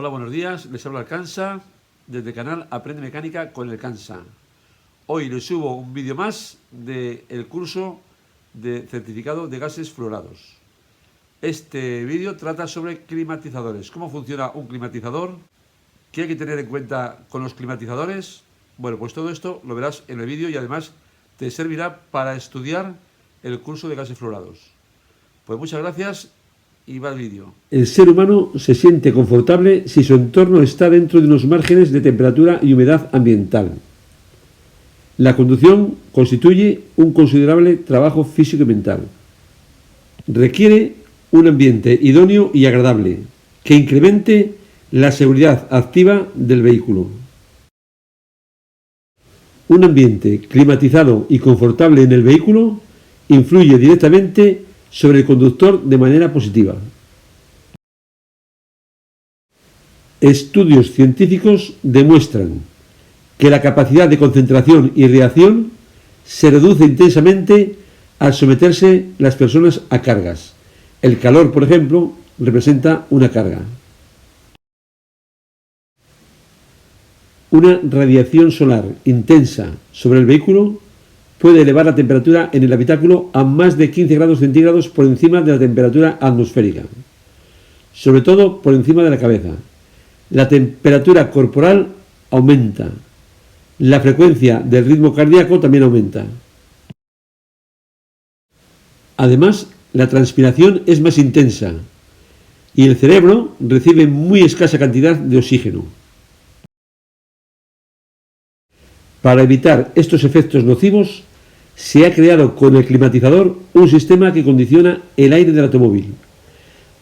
Hola, buenos días. Les habla Alcansa desde el canal Aprende Mecánica con el Cansa. Hoy les subo un vídeo más del curso de certificado de gases fluorados. Este vídeo trata sobre climatizadores. ¿Cómo funciona un climatizador? ¿Qué hay que tener en cuenta con los climatizadores? Bueno, pues todo esto lo verás en el vídeo y además te servirá para estudiar el curso de gases fluorados. Pues muchas gracias y va el vídeo. El ser humano se siente confortable si su entorno está dentro de unos márgenes de temperatura y humedad ambiental. La conducción constituye un considerable trabajo físico y mental. Requiere un ambiente idóneo y agradable que incremente la seguridad activa del vehículo. Un ambiente climatizado y confortable en el vehículo influye directamente sobre el conductor de manera positiva. Estudios científicos demuestran que la capacidad de concentración y reacción se reduce intensamente al someterse las personas a cargas. El calor, por ejemplo, representa una carga. Una radiación solar intensa sobre el vehículo puede elevar la temperatura en el habitáculo a más de 15 grados centígrados por encima de la temperatura atmosférica, sobre todo por encima de la cabeza. La temperatura corporal aumenta. La frecuencia del ritmo cardíaco también aumenta. Además, la transpiración es más intensa y el cerebro recibe muy escasa cantidad de oxígeno. Para evitar estos efectos nocivos, se ha creado con el climatizador un sistema que condiciona el aire del automóvil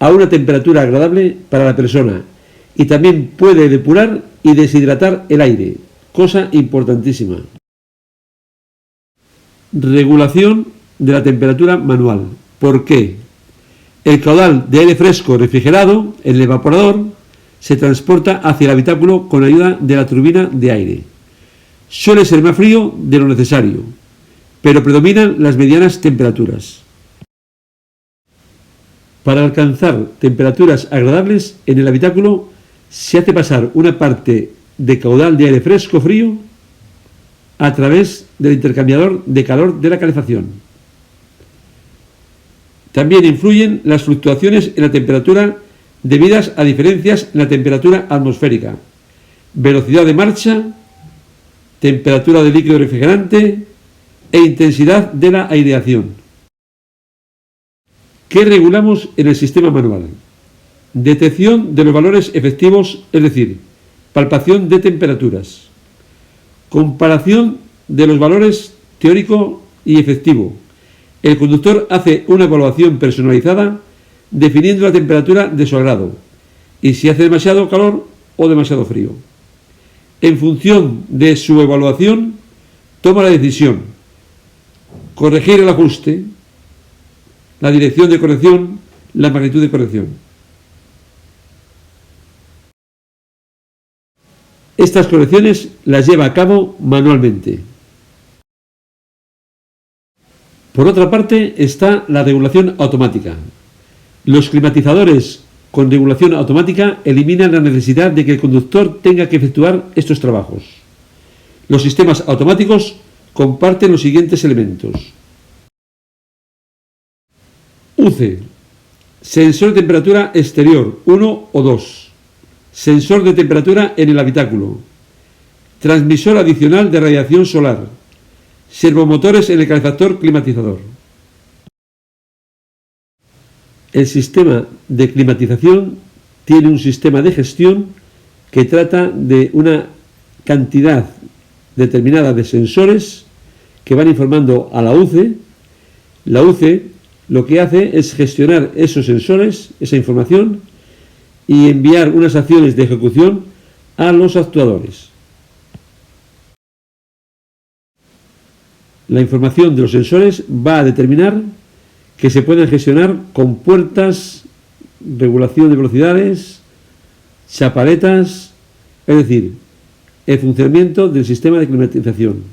a una temperatura agradable para la persona y también puede depurar y deshidratar el aire, cosa importantísima. Regulación de la temperatura manual. ¿Por qué? El caudal de aire fresco refrigerado, el evaporador, se transporta hacia el habitáculo con ayuda de la turbina de aire. Suele ser más frío de lo necesario, pero predominan las medianas temperaturas. Para alcanzar temperaturas agradables en el habitáculo, se hace pasar una parte de caudal de aire fresco-frío a través del intercambiador de calor de la calefacción. También influyen las fluctuaciones en la temperatura debidas a diferencias en la temperatura atmosférica, velocidad de marcha, temperatura del líquido refrigerante e intensidad de la aireación. ¿Qué regulamos en el sistema manual? Detección de los valores efectivos, es decir, palpación de temperaturas. Comparación de los valores teórico y efectivo. El conductor hace una evaluación personalizada definiendo la temperatura de su agrado y si hace demasiado calor o demasiado frío. En función de su evaluación, toma la decisión: corregir el ajuste, la dirección de corrección, la magnitud de corrección. Estas correcciones las lleva a cabo manualmente. Por otra parte está la regulación automática. Los climatizadores con regulación automática eliminan la necesidad de que el conductor tenga que efectuar estos trabajos. Los sistemas automáticos comparten los siguientes elementos. UCE, sensor de temperatura exterior 1 o 2, sensor de temperatura en el habitáculo, transmisor adicional de radiación solar, servomotores en el calefactor climatizador. El sistema de climatización tiene un sistema de gestión que trata de una cantidad determinada de sensores que van informando a la UCE. La UCE lo que hace es gestionar esos sensores, esa información, y enviar unas acciones de ejecución a los actuadores. La información de los sensores va a determinar que se pueden gestionar con puertas, regulación de velocidades, chapaletas, es decir, el funcionamiento del sistema de climatización.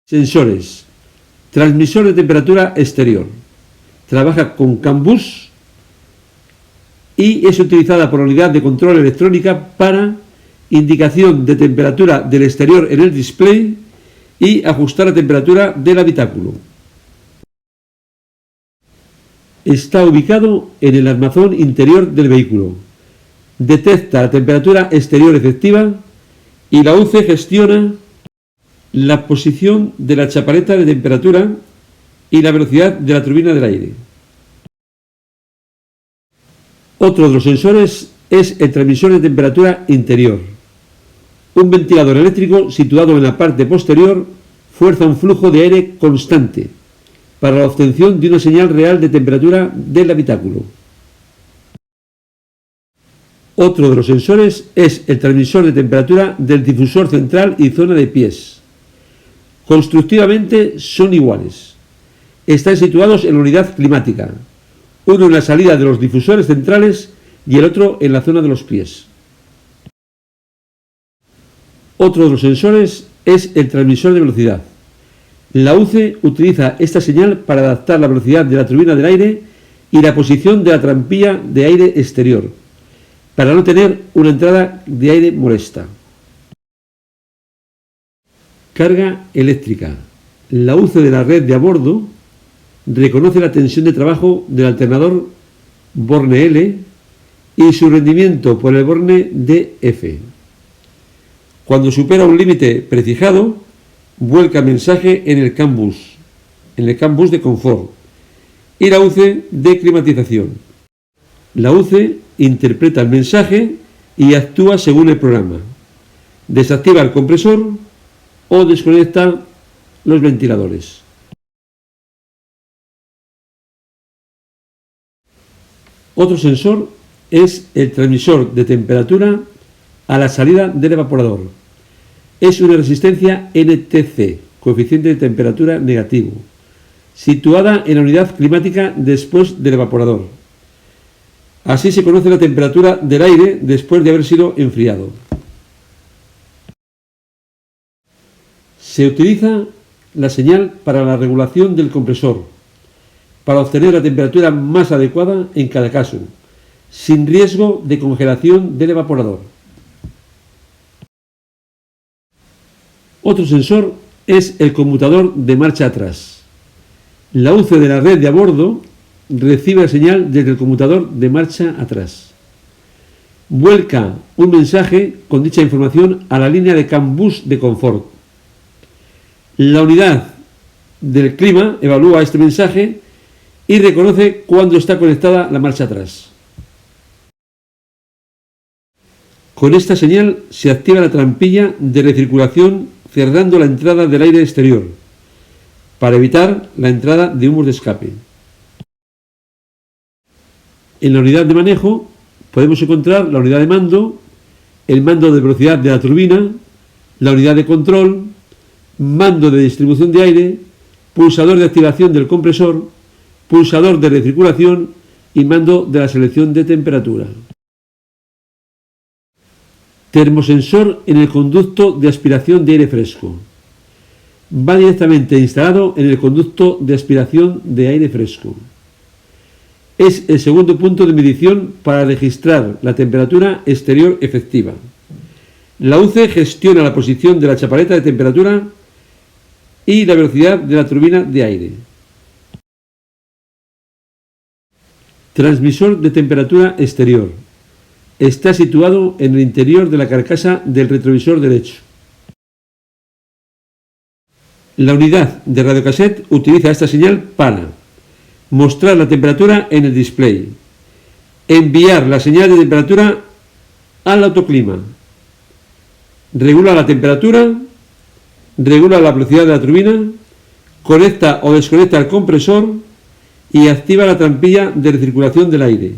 Sensores. Transmisor de temperatura exterior. Trabaja con CAN bus y es utilizada por la unidad de control electrónica para indicación de temperatura del exterior en el display y ajustar la temperatura del habitáculo. Está ubicado en el armazón interior del vehículo. Detecta la temperatura exterior efectiva y la UCE gestiona la posición de la chapaleta de temperatura y la velocidad de la turbina del aire. Otro de los sensores es el transmisor de temperatura interior. Un ventilador eléctrico situado en la parte posterior fuerza un flujo de aire constante para la obtención de una señal real de temperatura del habitáculo. Otro de los sensores es el transmisor de temperatura del difusor central y zona de pies. Constructivamente son iguales. Están situados en la unidad climática, uno en la salida de los difusores centrales y el otro en la zona de los pies. Otro de los sensores es el transmisor de velocidad. La UCE utiliza esta señal para adaptar la velocidad de la turbina del aire y la posición de la trampilla de aire exterior, para no tener una entrada de aire molesta. Carga eléctrica. La UCE de la red de a bordo reconoce la tensión de trabajo del alternador Borne L y su rendimiento por el Borne DF. Cuando supera un límite prefijado, vuelca mensaje en el CAN bus de confort y la UCE de climatización. La UCE interpreta el mensaje y actúa según el programa. Desactiva el compresor o desconecta los ventiladores. Otro sensor es el transmisor de temperatura a la salida del evaporador. Es una resistencia NTC, coeficiente de temperatura negativo, situada en la unidad climática después del evaporador. Así se conoce la temperatura del aire después de haber sido enfriado. Se utiliza la señal para la regulación del compresor, para obtener la temperatura más adecuada en cada caso, sin riesgo de congelación del evaporador. Otro sensor es el conmutador de marcha atrás. La UCE de la red de a bordo recibe la señal desde el conmutador de marcha atrás. Vuelca un mensaje con dicha información a la línea de CAN bus de confort. La unidad del clima evalúa este mensaje y reconoce cuándo está conectada la marcha atrás. Con esta señal se activa la trampilla de recirculación cerrando la entrada del aire exterior para evitar la entrada de humos de escape. En la unidad de manejo podemos encontrar la unidad de mando, el mando de velocidad de la turbina, la unidad de control, mando de distribución de aire, pulsador de activación del compresor, pulsador de recirculación y mando de la selección de temperatura. Termosensor en el conducto de aspiración de aire fresco. Va directamente instalado en el conducto de aspiración de aire fresco. Es el segundo punto de medición para registrar la temperatura exterior efectiva. La UCE gestiona la posición de la chapaleta de temperatura y la velocidad de la turbina de aire. Transmisor de temperatura exterior. Está situado en el interior de la carcasa del retrovisor derecho. La unidad de radiocassette utiliza esta señal para mostrar la temperatura en el display, enviar la señal de temperatura al autoclima, regula la temperatura, regula la velocidad de la turbina, conecta o desconecta el compresor y activa la trampilla de recirculación del aire.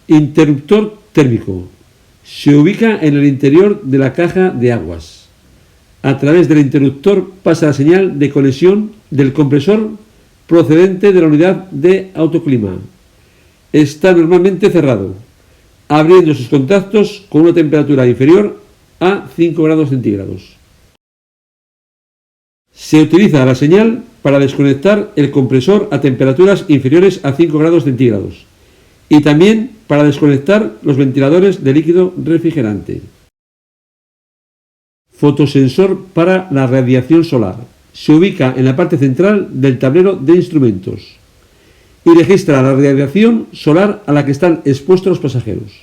Interruptor térmico. Se ubica en el interior de la caja de aguas. A través del interruptor pasa la señal de conexión del compresor procedente de la unidad de autoclima. Está normalmente cerrado, abriendo sus contactos con una temperatura inferior a 5 grados centígrados. Se utiliza la señal para desconectar el compresor a temperaturas inferiores a 5 grados centígrados y también para desconectar los ventiladores de líquido refrigerante. Fotosensor para la radiación solar. Se ubica en la parte central del tablero de instrumentos y registra la radiación solar a la que están expuestos los pasajeros.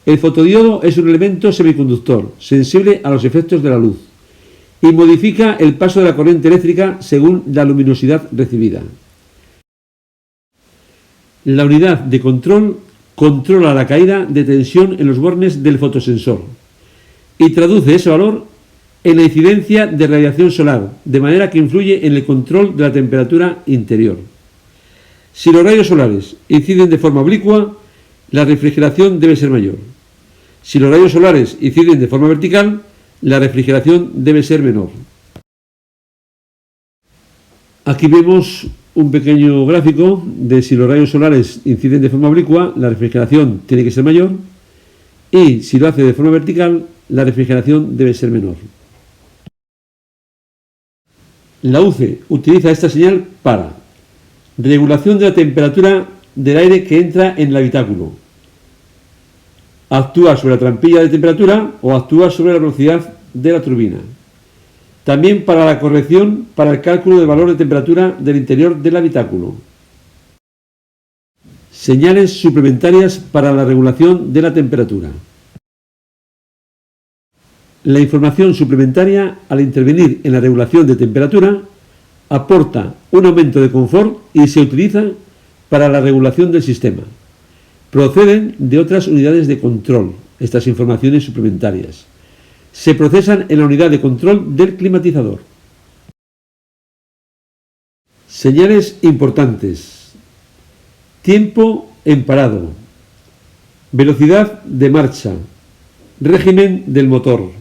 El fotodiodo es un elemento semiconductor sensible a los efectos de la luz y modifica el paso de la corriente eléctrica según la luminosidad recibida. La unidad de control controla la caída de tensión en los bornes del fotosensor y traduce ese valor en la incidencia de radiación solar, de manera que influye en el control de la temperatura interior. Si los rayos solares inciden de forma oblicua, la refrigeración debe ser mayor. Si los rayos solares inciden de forma vertical, la refrigeración debe ser menor. Aquí vemos un pequeño gráfico de si los rayos solares inciden de forma oblicua, la refrigeración tiene que ser mayor, y si lo hace de forma vertical, la refrigeración debe ser menor. La UCE utiliza esta señal para regulación de la temperatura del aire que entra en el habitáculo. Actúa sobre la trampilla de temperatura o actúa sobre la velocidad de la turbina. También para la corrección para el cálculo del valor de temperatura del interior del habitáculo. Señales suplementarias para la regulación de la temperatura. La información suplementaria, al intervenir en la regulación de temperatura, aporta un aumento de confort y se utiliza para la regulación del sistema. Proceden de otras unidades de control, estas informaciones suplementarias. Se procesan en la unidad de control del climatizador. Señales importantes. Tiempo en parado. Velocidad de marcha. Régimen del motor.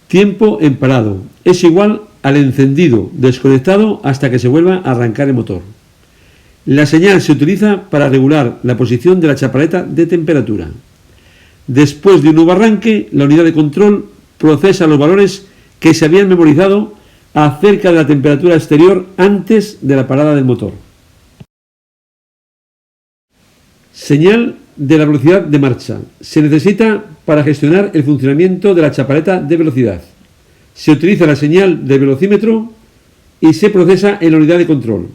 Tiempo en parado es igual al encendido desconectado hasta que se vuelva a arrancar el motor. La señal se utiliza para regular la posición de la chapaleta de temperatura. Después de un nuevo arranque, la unidad de control procesa los valores que se habían memorizado acerca de la temperatura exterior antes de la parada del motor. Señal de la velocidad de marcha. Se necesita para gestionar el funcionamiento de la chapaleta de velocidad. Se utiliza la señal del velocímetro y se procesa en la unidad de control.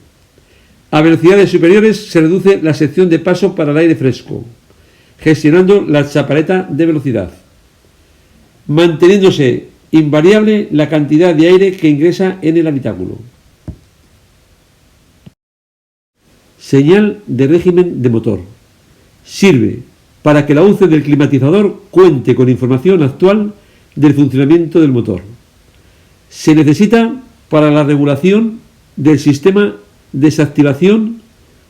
A velocidades superiores se reduce la sección de paso para el aire fresco, gestionando la chapaleta de velocidad, manteniéndose invariable la cantidad de aire que ingresa en el habitáculo. Señal de régimen de motor. Sirve para que la UCE del climatizador cuente con información actual del funcionamiento del motor. Se necesita para la regulación del sistema de desactivación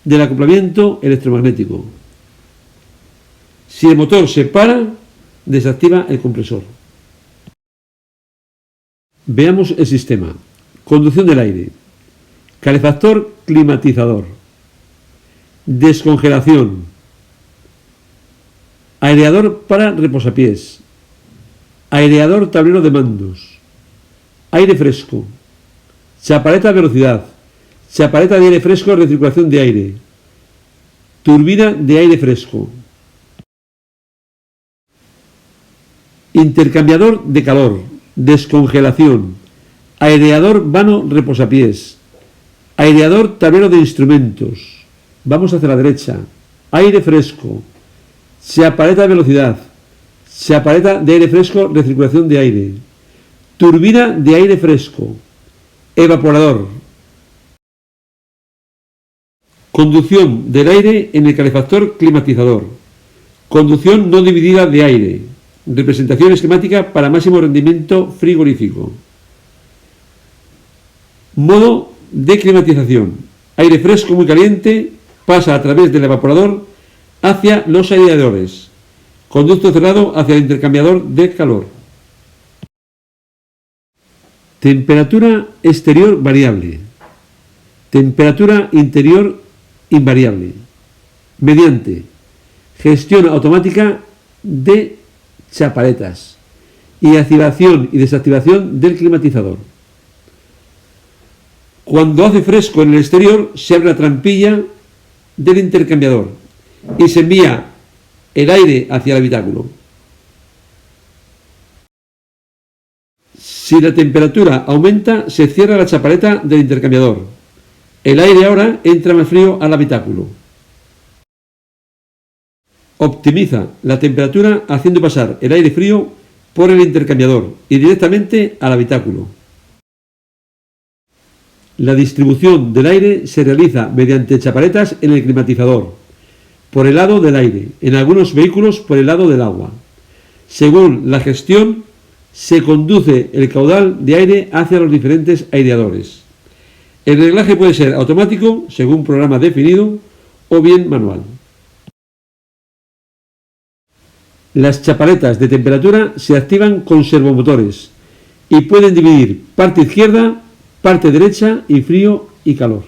del acoplamiento electromagnético. Si el motor se para, desactiva el compresor. Veamos el sistema. Conducción del aire. Calefactor climatizador. Descongelación. Aireador para reposapiés. Aireador tablero de mandos. Aire fresco. Chapaleta velocidad. Chapaleta de aire fresco, recirculación de aire. Turbina de aire fresco. Intercambiador de calor. Descongelación. Aireador vano reposapiés. Aireador tablero de instrumentos. Vamos hacia la derecha. Aire fresco. Chapaleta de velocidad. Chapaleta de aire fresco, recirculación de aire. Turbina de aire fresco. Evaporador. Conducción del aire en el calefactor climatizador. Conducción no dividida de aire. Representación esquemática para máximo rendimiento frigorífico. Modo de climatización. Aire fresco muy caliente pasa a través del evaporador hacia los aireadores. Conducto cerrado hacia el intercambiador de calor. Temperatura exterior variable. Temperatura interior invariable. Mediante gestión automática de chapaletas y activación y desactivación del climatizador. Cuando hace fresco en el exterior, se abre la trampilla del intercambiador y se envía el aire hacia el habitáculo. Si la temperatura aumenta, se cierra la chapaleta del intercambiador. El aire ahora entra más frío al habitáculo. Optimiza la temperatura haciendo pasar el aire frío por el intercambiador y directamente al habitáculo. La distribución del aire se realiza mediante chapaletas en el climatizador, por el lado del aire, en algunos vehículos por el lado del agua. Según la gestión, se conduce el caudal de aire hacia los diferentes aireadores. El reglaje puede ser automático, según programa definido, o bien manual. Las chapaletas de temperatura se activan con servomotores y pueden dividir parte izquierda, parte derecha y frío y calor.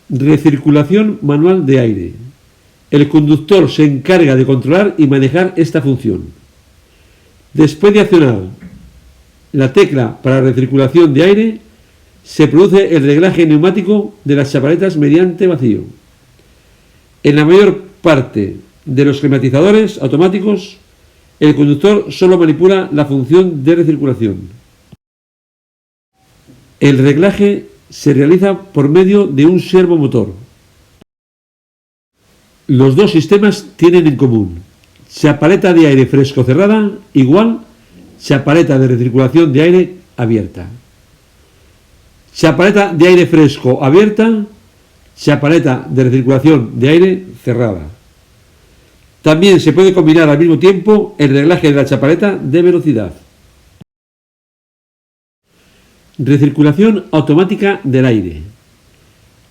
Recirculación manual de aire. El conductor se encarga de controlar y manejar esta función. Después de accionar la tecla para recirculación de aire, se produce el reglaje neumático de las chapaletas mediante vacío. En la mayor parte de los climatizadores automáticos, el conductor solo manipula la función de recirculación. El reglaje se realiza por medio de un servomotor. Los dos sistemas tienen en común chapaleta de aire fresco cerrada igual chapaleta de recirculación de aire abierta. Chapaleta de aire fresco abierta, chapaleta de recirculación de aire cerrada. También se puede combinar al mismo tiempo el reglaje de la chapaleta de velocidad. Recirculación automática del aire.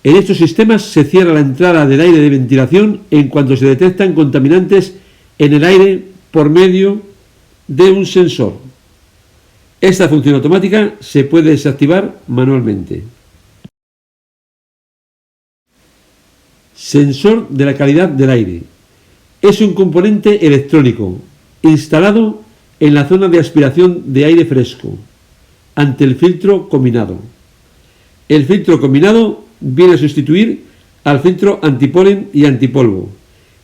En estos sistemas se cierra la entrada del aire de ventilación en cuanto se detectan contaminantes en el aire por medio de un sensor. Esta función automática se puede desactivar manualmente. Sensor de la calidad del aire. Es un componente electrónico instalado en la zona de aspiración de aire fresco ante el filtro combinado. El filtro combinado viene a sustituir al filtro antipolen y antipolvo.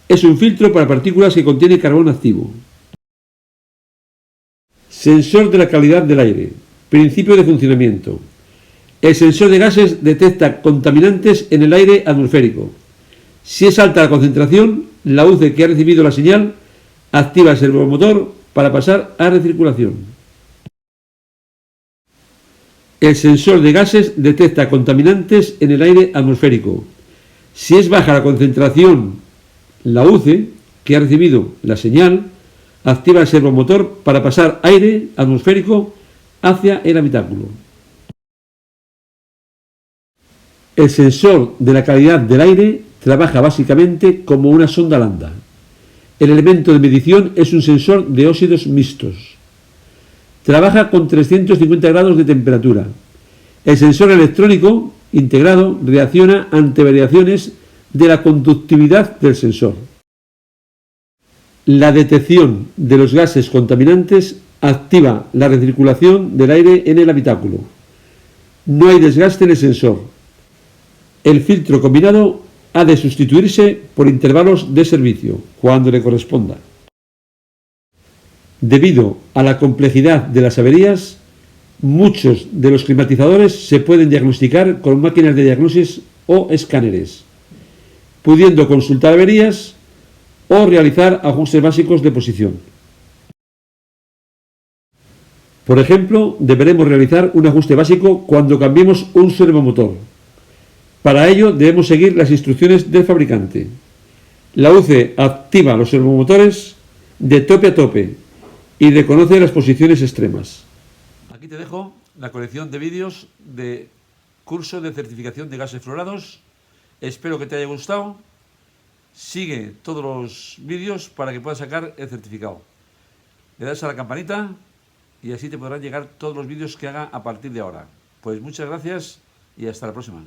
Es un filtro para partículas que contiene carbón activo. Sensor de la calidad del aire. Principio de funcionamiento. El sensor de gases detecta contaminantes en el aire atmosférico. Si es alta la concentración, la UCE que ha recibido la señal activa el servomotor para pasar a recirculación. El sensor de gases detecta contaminantes en el aire atmosférico. Si es baja la concentración, la UCE que ha recibido la señal activa el servomotor para pasar aire atmosférico hacia el habitáculo. El sensor de la calidad del aire trabaja básicamente como una sonda lambda. El elemento de medición es un sensor de óxidos mixtos. Trabaja con 350 grados de temperatura. El sensor electrónico integrado reacciona ante variaciones de la conductividad del sensor. La detección de los gases contaminantes activa la recirculación del aire en el habitáculo. No hay desgaste en el sensor. El filtro combinado ha de sustituirse por intervalos de servicio, cuando le corresponda. Debido a la complejidad de las averías, muchos de los climatizadores se pueden diagnosticar con máquinas de diagnosis o escáneres, pudiendo consultar averías o realizar ajustes básicos de posición. Por ejemplo, deberemos realizar un ajuste básico cuando cambiemos un servomotor. Para ello debemos seguir las instrucciones del fabricante. La UCE activa los servomotores de tope a tope y reconoce las posiciones extremas. Aquí te dejo la colección de vídeos de curso de certificación de gases fluorados. Espero que te haya gustado. Sigue todos los vídeos para que puedas sacar el certificado. Le das a la campanita y así te podrán llegar todos los vídeos que haga a partir de ahora. Pues muchas gracias y hasta la próxima.